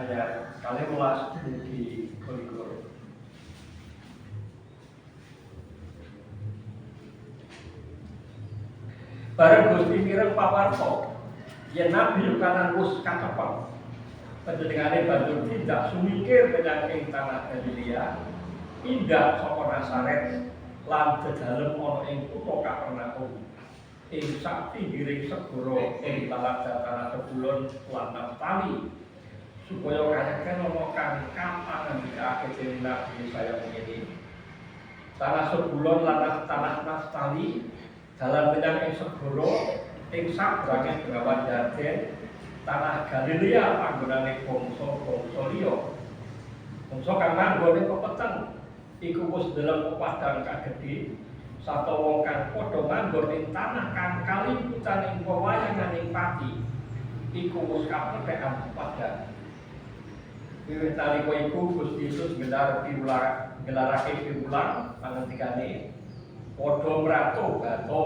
ayat 12 di Kolikur. Bareng Gusti mireng pawarta yen nabi kanan wis kacepet. Panjenengane banjur tindak sumikir menyang ing tanah Galilea, indah saka Nazaret lan dedalem ana ing kutha Kapernaum. Ing sak pinggiring segara ing tanah Zebulon lan Naftali, supaya kayaken ana kang kapan ngendikake dening Nabi Yesaya ngene. Tanah Zebulon lan tanah Naftali, dalan menyang ing segara ing sabrange Bengawan Yarden, tanah Galilea panggonane bangsa-bangsa liya. Bangsa kang manggon ing pepeteng iku wis ndeleng padang kang gedhe, sarta wong kang padha manggon ing tanah kang kaliputan ing pewayanganing pati, iku wis kaprekan padang. Wiwit nalika iku Gusti Yesus gelarake piwulang pangendikane, padha mrato bata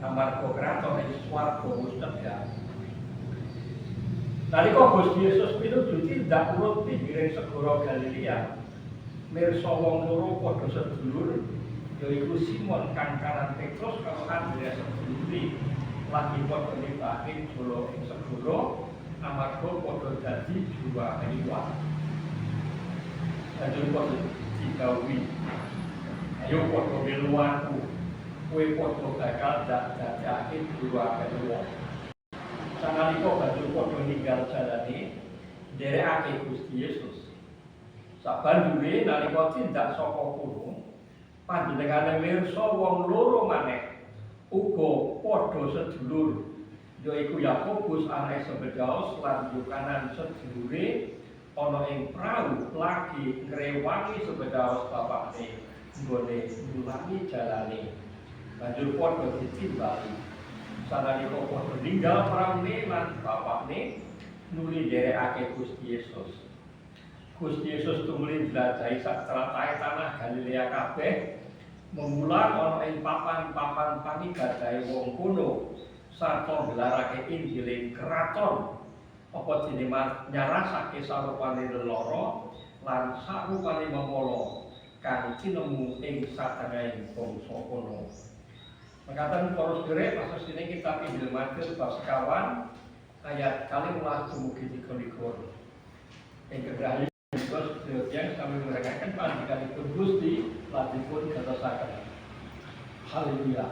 amarga kraton ing swarga wis cedhak. Nalika Gusti Yesus pinuju tindak urut pinggiring segara Galilea, mirsa wong loro padha sedulur, yaiku Simon kang karan Petrus karo Andreas sedulure, lagi padha nibake jolo ing segara amarga padha dadi jiwa liwat. Banjur padha didhawuhi, ayo padha melu aku, kowe padha bakal dadakake jiwa liwat. Sanalika banjur padha ninggal jalane nderekake Gusti Yesus. Sabanjure nalika tindak saka kono, panjenengane mirsa wong loro maneh uga padha sedulur, yaiku Yakobus anake Zebedaeus lan Yohanes sedulure ana ing prau lagi ngrewangi Zebedaeus bapakne nggone mulangi jalane. Banjur padha ditimbali. Sanalika padha ninggal praune lan bapakne nuli nderekake Gusti Yesus. Gusti Yesus tumuli njlajahi sak tratahe tanah Galilea kabeh, memulang ana ing papan-papan pangibadah wong kono, sarta nggelarake Injil kraton, apa dene nyarasake sarupane lelara lan sarupane memala kang tinemu ing satengahing bangsa kono. Mekaten para sedherek pasesine kitab Injil Matius bab 1 ayat 12 dumugi 23. Ing kedrahi Yesus yang kami meragakan pandikanipun Gusti lan dipun gatosaken. Haleluya.